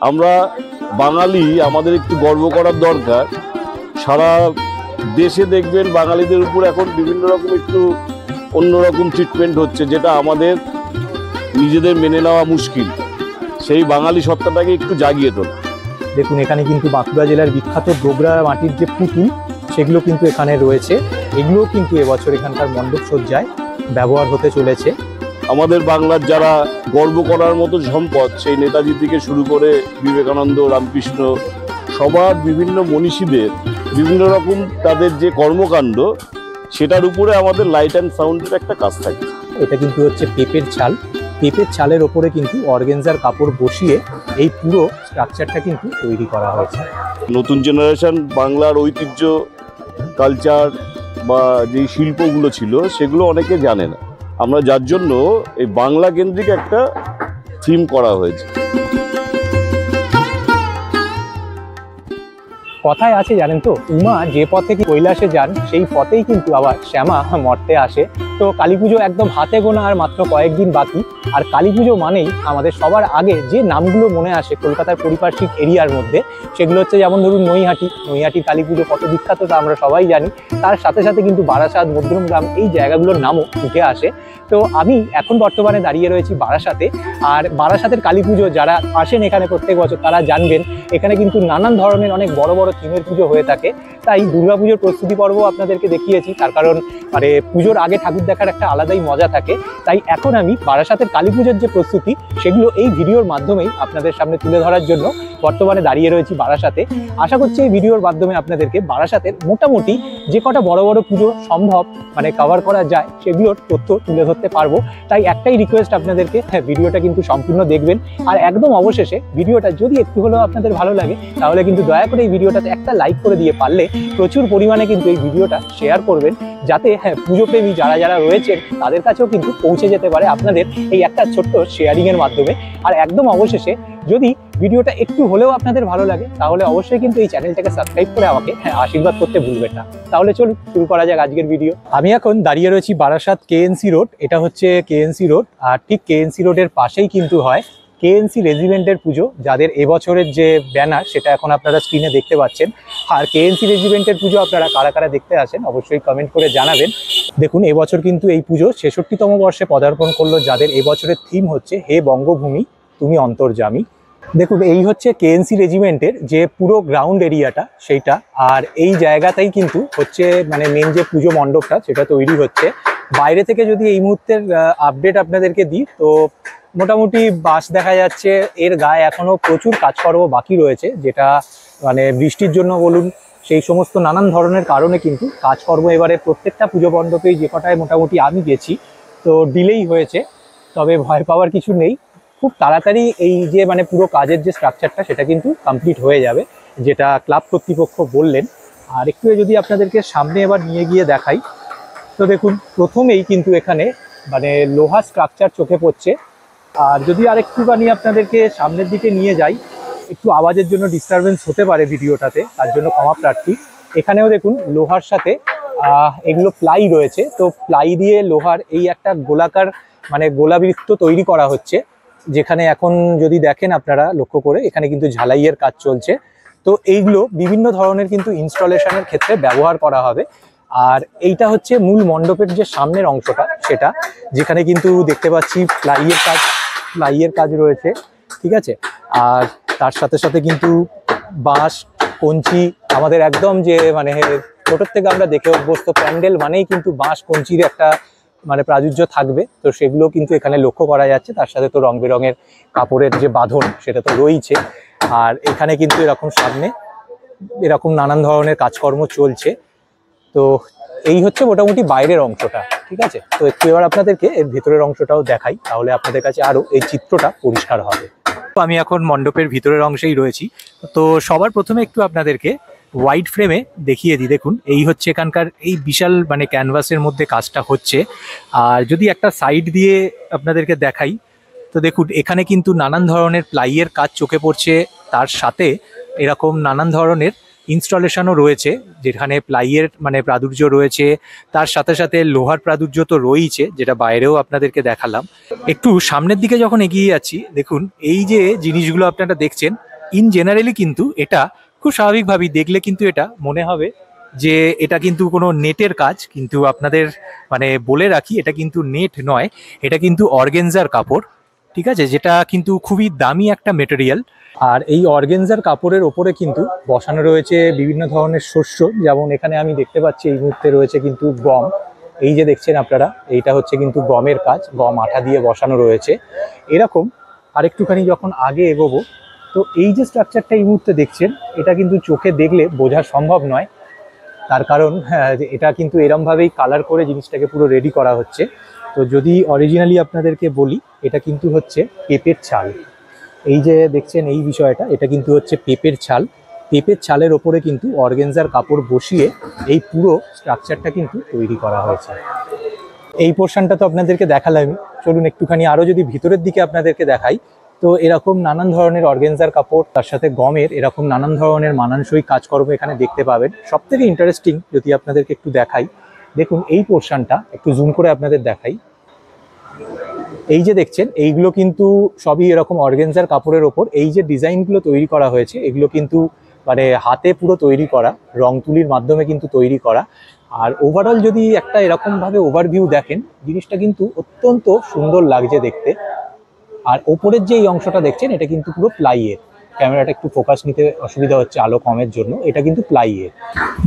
আমরা বাঙালি, আমাদের একটু গর্ব করার দরকার। সারা দেশে দেখবেন বাঙালিদের উপর এখন বিভিন্ন রকম একটু অন্যরকম ট্রিটমেন্ট হচ্ছে, যেটা আমাদের নিজেদের মেনে নেওয়া মুশকিল। সেই বাঙালি সত্তাটাকে একটু জাগিয়ে তোলা। দেখুন এখানে কিন্তু বাঁকুড়া জেলার বিখ্যাত ডোগরা মাটির যে পুতুল সেগুলো কিন্তু এখানে রয়েছে। এগুলো কিন্তু এবছর এখানকার মণ্ডপ সজ্জায় ব্যবহার হতে চলেছে। আমাদের বাংলার যারা গর্ব করার মতো সম্পদ, সেই নেতাজি থেকে শুরু করে বিবেকানন্দ, রামকৃষ্ণ, সবার বিভিন্ন মনীষীদের বিভিন্ন রকম তাদের যে কর্মকাণ্ড, সেটার উপরে আমাদের লাইট অ্যান্ড সাউন্ডের একটা কাজ থাকে। এটা কিন্তু হচ্ছে পেঁপের ছাল। পেঁপের ছালের ওপরে কিন্তু অর্গেনজার কাপড় বসিয়ে এই পুরো স্ট্রাকচারটা কিন্তু তৈরি করা হয়েছে। নতুন জেনারেশন বাংলার ঐতিহ্য, কালচার বা যে শিল্পগুলো ছিল সেগুলো অনেকে জানে না। আমরা যার জন্য এই বাংলা কেন্দ্রিক একটা থিম করা হয়েছে। কথায় আছে জানেন তো, উমা যে পথে কৈলাসে যান সেই পথেই কিন্তু আবার শ্যামা মর্তে আসে। তো কালী পুজো একদম হাতে গোনা আর মাত্র কয়েকদিন বাকি। আর কালী পুজো মানেই আমাদের সবার আগে যে নামগুলো মনে আসে কলকাতার পরিপার্শ্বিক এরিয়ার মধ্যে, সেগুলো হচ্ছে যেমন ধরুন নৈহাটি কালী পুজো কত বিখ্যাত তা আমরা সবাই জানি। তার সাথে সাথে কিন্তু বারাসাত, মধ্যমগ্রাম এই জায়গাগুলোর নামও উঠে আসে। তো আমি এখন বর্তমানে দাঁড়িয়ে রয়েছি বারাসাতে। আর বারাসাতের কালী পুজো যারা আসেন এখানে প্রত্যেক বছর তারা জানবেন এখানে কিন্তু নানান ধরনের অনেক বড় বড় থিমের পুজো হয়ে থাকে। তাই দুর্গাপুজোর প্রস্তুতি পর্ব আপনাদেরকে দেখিয়েছি, তার কারণ মানে পুজোর আগে ঠাকুর দেখার একটা আলাদাই মজা থাকে। তাই এখন আমি বারাসাতের কালী পুজোর যে প্রস্তুতি সেগুলো এই ভিডিওর মাধ্যমেই আপনাদের সামনে তুলে ধরার জন্য বর্তমানে দাঁড়িয়ে রয়েছি বারাসাতে। আশা করছি এই ভিডিওর মাধ্যমে আপনাদেরকে বারাসাতের মোটামুটি যে কটা বড় বড় পুজো সম্ভব মানে কভার করা যায় সেগুলোর তথ্য তুলে ধরতে পারবো। তাই একটাই রিকোয়েস্ট আপনাদেরকে, ভিডিওটা কিন্তু সম্পূর্ণ দেখবেন। আর একদম অবশেষে ভিডিওটা যদি একটু হলেও আপনাদের ভালো লাগে তাহলে কিন্তু দয়া করে এই ভিডিওটাতে একটা লাইক করে দিয়ে পারলে প্রচুর পরিমাণে কিন্তু এই ভিডিওটা শেয়ার করবেন, যাতে পুজোপ্রেমী যারা যারা রয়েছেন তাদের কাছেও কিন্তু পৌঁছে যেতে পারে আপনাদের এই একটা ছোট্ট শেয়ারিংয়ের মাধ্যমে। আর একদম অবশেষে যদি ভিডিওটা একটু হলেও আপনাদের ভালো লাগে তাহলে অবশ্যই কিন্তু এই চ্যানেলটাকে সাবস্ক্রাইব করে আমাকে আশীর্বাদ করতে ভুলবেন না। তাহলে চলুন শুরু করা যাক আজকের ভিডিও। আমি এখন দাঁড়িয়ে রয়েছি বারাসাত কেএনসি রোড। এটা হচ্ছে কেএনসি রোড, আর ঠিক কেএনসি রোডের পাশেই কিন্তু হয় কেএনসি রেজিমেন্টের পুজো, যাদের এবছরের যে ব্যানার সেটা এখন আপনারা স্ক্রিনে দেখতে পাচ্ছেন। আর কেএনসি রেজিমেন্টের পুজো আপনারা কারা কারা দেখতে আসেন অবশ্যই কমেন্ট করে জানাবেন। দেখুন এবছর কিন্তু এই পুজো 66তম বর্ষে পদার্পণ করলো, যাদের এবছরের থিম হচ্ছে হে বঙ্গভূমি তুমি অন্তর্যামী। দেখুন এই হচ্ছে কেএনসি রেজিমেন্টের যে পুরো গ্রাউন্ড এরিয়াটা সেইটা, আর এই জায়গাটাই কিন্তু হচ্ছে মানে মেন যে পুজো মণ্ডপটা সেটা তৈরি হচ্ছে। বাইরে থেকে যদি এই মুহূর্তের আপডেট আপনাদেরকে দিই তো মোটামুটি বাস দেখা যাচ্ছে, এর গায়ে এখনো প্রচুর কাজকর্ম বাকি রয়েছে, যেটা মানে বৃষ্টির জন্য বলুন সেই সমস্ত নানান ধরনের কারণে কিন্তু কাজকর্ম এবারে প্রত্যেকটা পুজো মণ্ডপেই যে কটায় মোটামুটি আমি গেছি তো ডিলেই হয়েছে। তবে ভয় পাওয়ার কিছু নেই, খুব তাড়াতাড়ি এই যে মানে পুরো কাজের যে স্ট্রাকচারটা সেটা কিন্তু কমপ্লিট হয়ে যাবে, যেটা ক্লাব কর্তৃপক্ষ বললেন। আর একটু যদি আপনাদেরকে সামনে এবার নিয়ে গিয়ে দেখাই তো দেখুন প্রথমেই কিন্তু এখানে মানে লোহা স্ট্রাকচার চোখে পড়ছে। আর যদি আরেকটুখানি আপনাদেরকে সামনের দিকে নিয়ে যাই, একটু আওয়াজের জন্য ডিস্টারবেন্স হতে পারে ভিডিওটাতে, তার জন্য ক্ষমা প্রার্থী। এখানেও দেখুন লোহার সাথে এগুলো প্লাই রয়েছে, তো প্লাই দিয়ে লোহার এই একটা গোলাকার মানে গোলাবৃত্ত তৈরি করা হচ্ছে, যেখানে এখন যদি দেখেন আপনারা লক্ষ্য করে এখানে কিন্তু ঝালাইয়ের কাজ চলছে। তো এইগুলো বিভিন্ন ধরনের কিন্তু ইনস্টলেশনের ক্ষেত্রে ব্যবহার করা হবে। আর এইটা হচ্ছে মূল মণ্ডপের যে সামনের অংশটা সেটা, যেখানে কিন্তু দেখতে পাচ্ছি প্লাইয়ের কাজ রয়েছে, ঠিক আছে। আর তার সাথে সাথে কিন্তু বাঁশ, কঞ্চি, আমাদের একদম যে মানে ছোটোর থেকে আমরা দেখে অভ্যস্ত প্যান্ডেল মানেই কিন্তু বাঁশ কঞ্চির একটা মানে প্রাচুর্য থাকবে, তো সেগুলো কিন্তু এখানে লক্ষ্য করা যাচ্ছে। তার সাথে তো রং বেরঙের কাপড়ের যে বাঁধন সেটা তো রয়েছে। আর এখানে কিন্তু এরকম সামনে এরকম নানান ধরনের কাজকর্ম চলছে। তো এই হচ্ছে মোটামুটি বাইরের অংশটা, ঠিক আছে। তো একটু এবার আপনাদেরকে এর ভিতরের অংশটাও দেখাই, তাহলে আপনাদের কাছে আরও এই চিত্রটা পরিষ্কার হবে। তো আমি এখন মণ্ডপের ভিতরের অংশেই রয়েছি। তো সবার প্রথমে একটু আপনাদেরকে ওয়াইড ফ্রেমে দেখিয়ে দিই। দেখুন এই হচ্ছে এখানকার এই বিশাল মানে ক্যানভাসের মধ্যে কাজটা হচ্ছে। আর যদি একটা সাইড দিয়ে আপনাদেরকে দেখাই তো দেখুন এখানে কিন্তু নানান ধরনের প্লাইয়ের কাজ চোখে পড়ছে, তার সাথে এরকম নানান ধরনের ইনস্টলেশনও রয়েছে, যেখানে প্লাইয়ের মানে প্রাদুর্য রয়েছে, তার সাথে সাথে লোহার প্রাদুর্য তো রয়েছে, যেটা বাইরেও আপনাদেরকে দেখালাম। একটু সামনের দিকে যখন এগিয়ে যাচ্ছি দেখুন এই যে জিনিসগুলো আপনারা দেখছেন ইন জেনারেলি কিন্তু এটা খুব স্বাভাবিকভাবেই দেখলে কিন্তু এটা মনে হবে যে এটা কিন্তু কোনো নেটের কাজ, কিন্তু আপনাদের মানে বলে রাখি এটা কিন্তু নেট নয়, এটা কিন্তু অর্গেনজার কাপড়, ঠিক আছে, যেটা কিন্তু খুবই দামি একটা মেটেরিয়াল। আর এই অর্গেনজার কাপড়ের ওপরে কিন্তু বসানো রয়েছে বিভিন্ন ধরনের শস্য, যেমন এখানে আমি দেখতে পাচ্ছি এই মুহূর্তে রয়েছে কিন্তু গম। এই যে দেখছেন আপনারা, এইটা হচ্ছে কিন্তু গমের কাজ, গম আঠা দিয়ে বসানো রয়েছে এরকম। আরেকটুখানি যখন আগে এগোবো, তো এই যে স্ট্রাকচারটা এই মুহূর্তে দেখছেন, এটা কিন্তু চোখে দেখলে বোঝা সম্ভব নয়, তার কারণ যে এটা কিন্তু এরমভাবেই কালার করে জিনিসটাকে পুরো রেডি করা হচ্ছে। তো যদি অরিজিনালি আপনাদেরকে বলি, এটা কিন্তু হচ্ছে পেঁপের ছাল। এই যে দেখছেন এই বিষয়টা, এটা কিন্তু হচ্ছে পেঁপের ছাল। পেঁপের ছালের ওপরে কিন্তু অর্গেনজার কাপড় বসিয়ে এই পুরো স্ট্রাকচারটা কিন্তু তৈরি করা হয়েছে। এই পোর্শনটা তো আপনাদেরকে দেখালাম, চলুন একটুখানি আরও যদি ভিতরের দিকে আপনাদেরকে দেখাই। তো এরকম নানান ধরনের অর্গেনজার কাপড়, তার সাথে গমের এরকম নানান ধরনের মানানসই কাজকর্ম এখানে দেখতে পাবেন। সব থেকে ইন্টারেস্টিং যদি আপনাদেরকে একটু দেখাই, দেখুন এই পোর্শনটা একটু জুম করে আপনাদের দেখাই। এই যে দেখছেন, এইগুলো কিন্তু সবই এরকম অর্গেনজার কাপড়ের ওপর এই যে ডিজাইনগুলো তৈরি করা হয়েছে, এগুলো কিন্তু মানে হাতে পুরো তৈরি করা, রং তুলির মাধ্যমে কিন্তু তৈরি করা। আর ওভারঅল যদি একটা এরকমভাবে ওভারভিউ দেখেন, জিনিসটা কিন্তু অত্যন্ত সুন্দর লাগছে দেখতে। আর ওপরের যে এই অংশটা দেখছেন, এটা কিন্তু পুরো প্লাইয়ের। ক্যামেরাটা একটু ফোকাস নিতে অসুবিধা হচ্ছে আলো কমের জন্য, এটা কিন্তু প্লাইয়ের।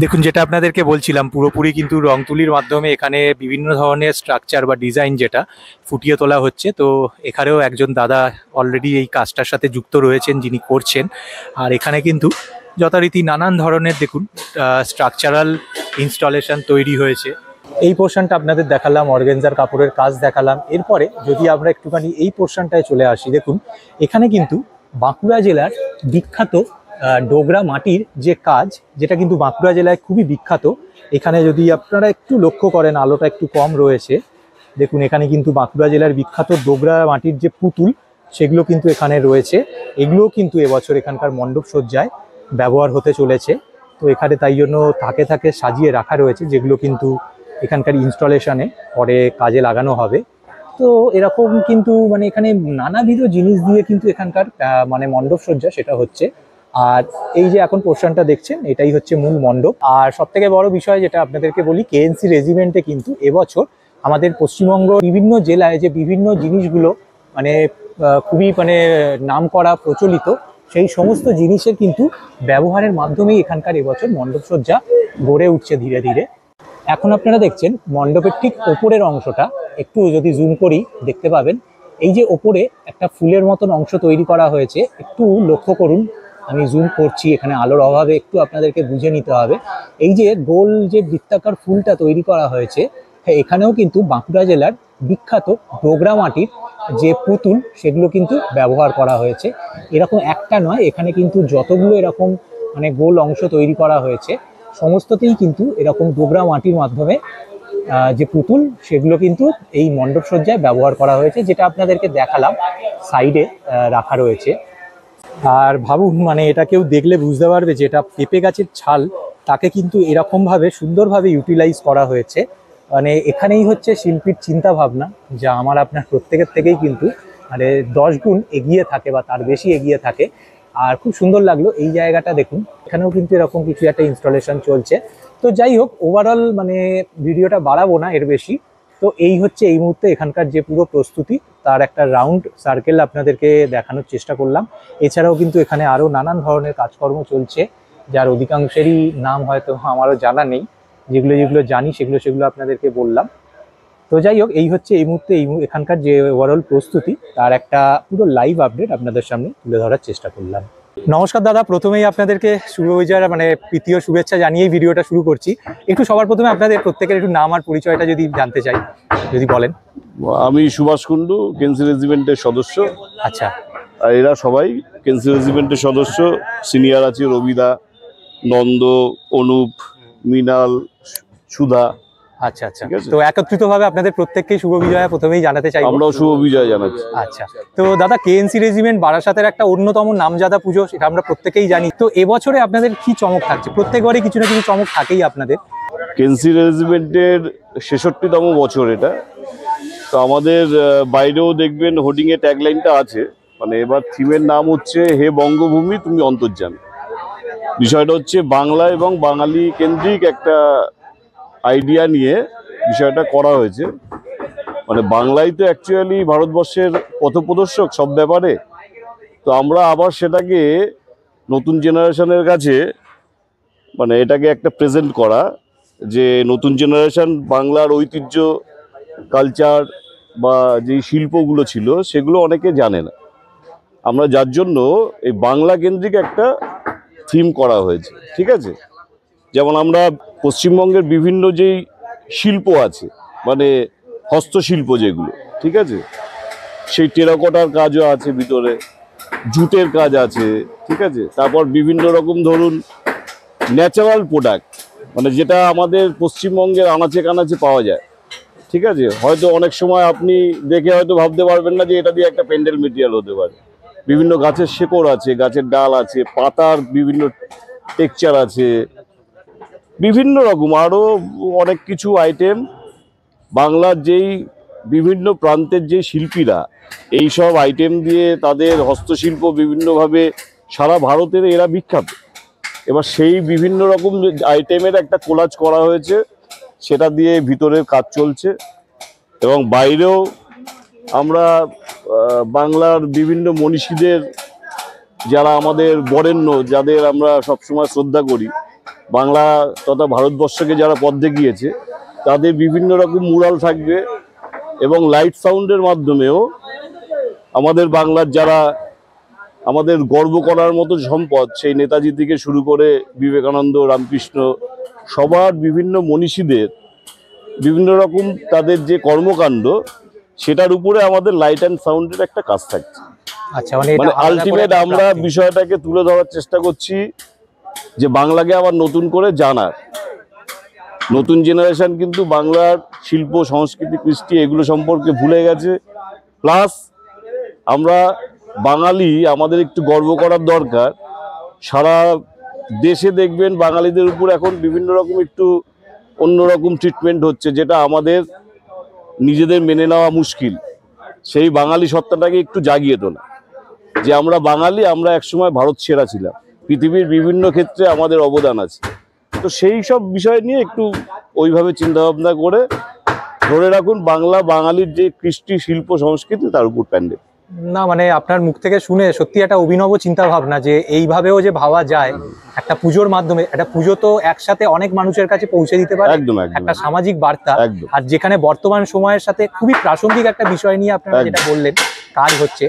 দেখুন, যেটা আপনাদেরকে বলছিলাম, পুরোপুরি কিন্তু রং তুলির মাধ্যমে এখানে বিভিন্ন ধরনের স্ট্রাকচার বা ডিজাইন যেটা ফুটিয়ে তোলা হচ্ছে। তো এখানেও একজন দাদা অলরেডি এই কাজটার সাথে যুক্ত রয়েছেন, যিনি করছেন। আর এখানে কিন্তু যথারীতি নানান ধরনের দেখুন স্ট্রাকচারাল ইনস্টলেশন তৈরি হয়েছে। এই পোর্শনটা আপনাদের দেখালাম, অর্গেনজার কাপড়ের কাজ দেখালাম। এরপরে যদি আমরা একটুখানি এই পোর্শনটায় চলে আসি, দেখুন এখানে কিন্তু বাঁকুড়া জেলার বিখ্যাত ডোগরা মাটির যে কাজ, যেটা কিন্তু বাঁকুড়া জেলায় খুবই বিখ্যাত। এখানে যদি আপনারা একটু লক্ষ্য করেন, আলোটা একটু কম রয়েছে, দেখুন এখানে কিন্তু বাঁকুড়া জেলার বিখ্যাত ডোগরা মাটির যে পুতুল, সেগুলো কিন্তু এখানে রয়েছে। এগুলোও কিন্তু এবছর এখানকার মণ্ডপ সজ্জায় ব্যবহার হতে চলেছে। তো এখানে তাই জন্য থাকে থাকে সাজিয়ে রাখা রয়েছে, যেগুলো কিন্তু এখানকার ইনস্টলেশনে পরে কাজে লাগানো হবে। তো এরকম কিন্তু মানে এখানে নানাবিধ জিনিস দিয়ে কিন্তু এখানকার মানে মণ্ডপ সজ্জা সেটা হচ্ছে। আর এই যে এখন পোর্শনটা দেখছেন, এটাই হচ্ছে মূল মণ্ডপ। আর সব থেকে বড় বিষয় যেটা আপনাদেরকে বলি, কেএনসি রেজিমেন্টে কিন্তু এবছর আমাদের পশ্চিমবঙ্গ বিভিন্ন জেলায় যে বিভিন্ন জিনিসগুলো মানে খুবই মানে নাম করা প্রচলিত, সেই সমস্ত জিনিসের কিন্তু ব্যবহারের মাধ্যমেই এখানকার এবছর মণ্ডপ সজ্জা গড়ে উঠছে ধীরে ধীরে। এখন আপনারা দেখছেন মণ্ডপের ঠিক ওপরের অংশটা, একটু যদি জুম করি দেখতে পাবেন, এই যে ওপরে একটা ফুলের মতন অংশ তৈরি করা হয়েছে, একটু লক্ষ্য করুন। আমি জুম করছি, এখানে আলোর অভাবে একটু আপনাদেরকে বুঝে নিতে হবে। এই যে গোল যে বৃত্তাকার ফুলটা তৈরি করা হয়েছে, হ্যাঁ এখানেও কিন্তু বাঁকুড়া জেলার বিখ্যাত ডোগরা মাটির যে পুতুল, সেগুলো কিন্তু ব্যবহার করা হয়েছে। এরকম একটা নয়, এখানে কিন্তু যতগুলো এরকম মানে গোল অংশ তৈরি করা হয়েছে, সমস্ততেই কিন্তু এরকম ডোগরা মাটির মাধ্যমে যে পুতুল, সেগুলো কিন্তু এই মণ্ডপ সজ্জায় ব্যবহার করা হয়েছে, যেটা আপনাদেরকে দেখালাম সাইডে রাখা রয়েছে। আর ভাবুন, মানে এটা কেউ দেখলে বুঝতে পারবে যে এটা পেঁপে গাছের ছাল, তাকে কিন্তু এরকমভাবে সুন্দরভাবে ইউটিলাইজ করা হয়েছে। মানে এখানেই হচ্ছে শিল্পীর চিন্তা ভাবনা, যা আমার আপনার প্রত্যেকের থেকেই কিন্তু মানে 10 গুণ এগিয়ে থাকে বা তার বেশি এগিয়ে থাকে। আর খুব সুন্দর লাগলো এই জায়গাটা দেখুন, এখানেও কিন্তু এরকম কিছু একটা ইনস্টলেশন চলছে। তো যাই হোক, ওভারঅল মানে ভিডিওটা বাড়াবো না এর বেশি। তো এই হচ্ছে এই মুহূর্তে এখানকার যে পুরো প্রস্তুতি, তার একটা রাউন্ড সার্কেল আপনাদেরকে দেখানোর চেষ্টা করলাম। এছাড়াও কিন্তু এখানে আরও নানান ধরনের কাজকর্ম চলছে, যার অধিকাংশেরই নাম হয়তো আমারও জানা নেই। যেগুলো যেগুলো জানি সেগুলো আপনাদেরকে বললাম। তো যাই হোক, এই হচ্ছে এই মুহূর্তে এখানকার যে ওভারঅল প্রস্তুতি, তার একটা পুরো লাইভ আপডেট আপনাদের সামনে তুলে ধরার চেষ্টা করলাম। নমস্কার দাদা, প্রথমেই আপনাদেরকে শুভ বিজয়ার মানে প্রীতীয় শুভেচ্ছা জানিয়েই ভিডিওটা শুরু করছি। একটু সবার প্রথমে আপনাদের প্রত্যেকের একটু নাম আর পরিচয়টা যদি জানতে চাই, যদি বলেন। আমি সুভাষ কুণ্ডু, কেএনসি রেজিমেন্টের সদস্য। আচ্ছা। আর এরা সবাই কেএনসি রেজিমেন্টের সদস্য। সিনিয়র আছে রবিদা, নন্দ, অনুপ, মৃণাল, সুধা। আচ্ছা আচ্ছা, তো একত্রিতভাবে আপনাদের প্রত্যেককেই শুভ বিজয়া প্রথমেই জানাতে চাই। আমরাও শুভ বিজয় জানাচ্ছি। আচ্ছা, তো দাদা কেএনসি রেজিমেন্ট বারাসাতের একটা অন্যতম নামজাদা পুজো, সেটা আমরা প্রত্যেকেই জানি। তো এবছরে আপনাদের কি চমক থাকছে? প্রত্যেকবারই কিছু না কিছু চমক থাকেই আপনাদের। কেএনসি রেজিমেন্টের 66তম বছর এটা। তো আমাদের বাইরেও দেখবেন হোর্ডিং এ ট্যাগলাইনটা আছে, মানে এবার থিমের নাম হচ্ছে হে বঙ্গভূমি তুমি অন্তর্যামী। বিষয়টা হচ্ছে বাংলা এবং বাঙালি কেন্দ্রিক একটা আইডিয়া নিয়ে বিষয়টা করা হয়েছে। মানে বাংলাই তো অ্যাকচুয়ালি ভারতবর্ষের পথপ্রদর্শক সব ব্যাপারে। তো আমরা আবার সেটাকে নতুন জেনারেশনের কাছে মানে এটাকে একটা প্রেজেন্ট করা, যে নতুন জেনারেশন বাংলার ঐতিহ্য, কালচার বা যেই শিল্পগুলো ছিল সেগুলো অনেকে জানে না। আমরা যার জন্য এই বাংলা কেন্দ্রিক একটা থিম করা হয়েছে, ঠিক আছে। যেমন আমরা পশ্চিমবঙ্গের বিভিন্ন যেই শিল্প আছে, মানে হস্তশিল্প যেগুলো, ঠিক আছে, সেই টেরাকোটার কাজও আছে ভিতরে, জুটের কাজ আছে, ঠিক আছে। তারপর বিভিন্ন রকম ধরুন ন্যাচারাল প্রোডাক্ট, মানে যেটা আমাদের পশ্চিমবঙ্গের আনাচে কানাচে পাওয়া যায়, ঠিক আছে। হয়তো অনেক সময় আপনি দেখে হয়তো ভাবতে পারবেন না যে এটা দিয়ে একটা প্যান্ডেল মেটেরিয়াল হতে পারে। বিভিন্ন গাছের শেকড় আছে, গাছের ডাল আছে, পাতার বিভিন্ন টেক্সচার আছে, বিভিন্ন রকম আরও অনেক কিছু আইটেম। বাংলার যেই বিভিন্ন প্রান্তের যে শিল্পীরা এই সব আইটেম দিয়ে তাদের হস্তশিল্প বিভিন্নভাবে সারা ভারতের এরা বিখ্যাত। এবার সেই বিভিন্ন রকম আইটেমের একটা কোলাজ করা হয়েছে, সেটা দিয়ে ভিতরের কাজ চলছে। এবং বাইরেও আমরা বাংলার বিভিন্ন মনীষীদের, যারা আমাদের বরেণ্য, যাদের আমরা সবসময় শ্রদ্ধা করি, বাংলা তথা ভারতবর্ষকে যারা পথ দেখিয়েছে, তাদের বিভিন্ন রকম মুরাল থাকবে। এবং লাইট সাউন্ডের মাধ্যমেও আমাদের বাংলার যারা আমাদের গর্ব করার মতো সম্পদ, সেই নেতাজি থেকে শুরু করে বিবেকানন্দ, রামকৃষ্ণ, সবার বিভিন্ন মনীষীদের বিভিন্ন রকম তাদের যে কর্মকাণ্ড, সেটার উপরে আমাদের লাইট অ্যান্ড সাউন্ডের একটা কাজ থাকছে। আচ্ছা, মানে আলটিমেট আমরা বিষয়টাকে তুলে ধরার চেষ্টা করছি যে বাংলাকে আবার নতুন করে জানার। নতুন জেনারেশন কিন্তু বাংলার শিল্প, সংস্কৃতি, কৃষ্টি এগুলো সম্পর্কে ভুলে গেছে। প্লাস আমরা বাঙালি, আমাদের একটু গর্ব করার দরকার। সারা দেশে দেখবেন বাঙালিদের উপর এখন বিভিন্ন রকম একটু অন্যরকম ট্রিটমেন্ট হচ্ছে, যেটা আমাদের নিজেদের মেনে নেওয়া মুশকিল। সেই বাঙালি সত্তাটাকে একটু জাগিয়ে তোলা, যে আমরা বাঙালি, আমরা একসময় ভারত সেরা ছিলাম, পৃথিবীর বিভিন্ন ক্ষেত্রে আমাদের অবদান আছে। তো সেই সব বিষয় নিয়ে একটু ওইভাবে চিন্তাভাবনা করে ধরে রাখুন বাংলা, বাঙালির যে কৃষ্টি, শিল্প, সংস্কৃতি, তার উপর প্যান্ডেল। না, মানে আপনার মুখ থেকে শুনে সত্যি একটা অভিনব চিন্তা ভাবনা, যে এইভাবেও যে ভাবা যায় একটা পুজোর মাধ্যমে। একটা পুজো তো একসাথে অনেক মানুষের কাছে পৌঁছে দিতে পারে, একদম একটা সামাজিক বার্তা। একদম। আর যেখানে বর্তমান সময়ের সাথে খুবই প্রাসঙ্গিক একটা বিষয় নিয়ে আপনারা যেটা বললেন কাজ হচ্ছে।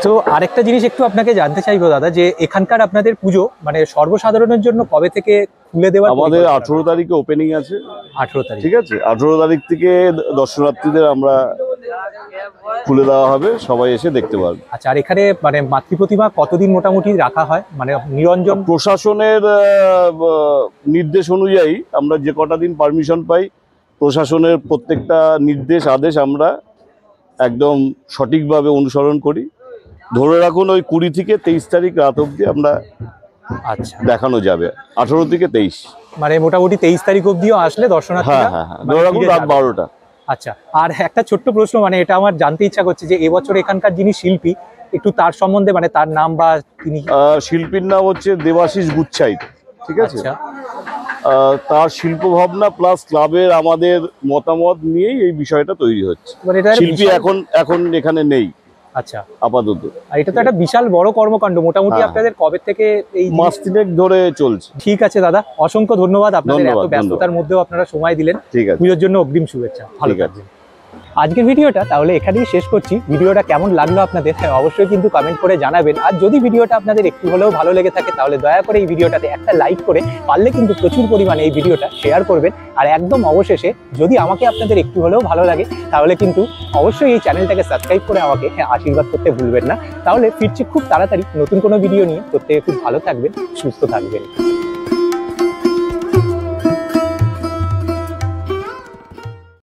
তো আরেকটা জিনিস একটু আপনাকে জানতে চাইবো দাদা, যে এখানকার আপনাদের পুজো মানে সর্বসাধারণের জন্য কবে থেকে খুলে দেওয়া? আমাদের 18 তারিখে ওপেনিং আছে। 18 তারিখ, ঠিক আছে। 18 তারিখ থেকে দর্শনার্থীদের আমরা খুলে দেওয়া হবে, সবাই এসে দেখতে পারবে। আচ্ছা, আর এখানে মানে মাতৃ প্রতিমা কতদিন মোটামুটি রাখা হয়, মানে নিরঞ্জন? প্রশাসনের নির্দেশ অনুযায়ী আমরা যে কটা দিন পারমিশন পাই, প্রশাসনের প্রত্যেকটা নির্দেশ, আদেশ আমরা একদম সঠিকভাবে অনুসরণ করি। ধরে রাখুন ওই 20 থেকে 23 তারিখ রাত অবধি আমরা আচ্ছা দেখানো যাবে। 18 থেকে 23, মানে মোটামুটি 23 তারিখ অবধিও আসলে দর্শনার্থীরা? হ্যাঁ, ধরে রাখুন রাত 12টা। আচ্ছা, আর একটা ছোট্ট প্রশ্ন, মানে এটা আমার জানতে ইচ্ছা করছে, যে এবছর এখানকার যিনি শিল্পী, একটু তার সম্বন্ধে, মানে তার নাম বা তিনি? শিল্পীর নাম হচ্ছে দেবাশিস গুচ্ছাইত, ঠিক আছে। আচ্ছা, তার শিল্প ভাবনা প্লাস ক্লাবের আমাদের মতামত নিয়েই এই বিষয়টা তৈরি হচ্ছে। মানে এটা শিল্পী এখন এখানে নেই আচ্ছা আপাতত। আর এটা তো একটা বিশাল বড় কর্মকাণ্ড। মোটামুটি আপনাদের কবে থেকে এই মাস তিনেক ধরে চলছে? ঠিক আছে দাদা, অসংখ্য ধন্যবাদ। আপনাদের এত ব্যস্ততার মধ্যেও আপনারা সময় দিলেন। ঠিক আছে, পুজোর জন্য অগ্রিম শুভেচ্ছা। ভালো ঠিক আছে। থাকবেন। আজকের ভিডিওটা তাহলে এখানেই শেষ করছি। ভিডিওটা কেমন লাগলো আপনাদের অবশ্যই কিন্তু কমেন্ট করে জানাবেন। আর যদি ভিডিওটা আপনাদের একটু হলেও ভালো লেগে থাকে, তাহলে দয়া করে এই ভিডিওটাতে একটা লাইক করে, পারলে কিন্তু প্রচুর পরিমাণে এই ভিডিওটা শেয়ার করবেন। আর একদম অবশেষে, যদি আমাকে আপনাদের একটু হলেও ভালো লাগে, তাহলে কিন্তু অবশ্যই এই চ্যানেলটাকে সাবস্ক্রাইব করে আমাকে আশীর্বাদ করতে ভুলবেন না। তাহলে ফিরছি খুব তাড়াতাড়ি নতুন কোনো ভিডিও নিয়ে। প্রত্যেকে খুব ভালো থাকবেন, সুস্থ থাকবেন।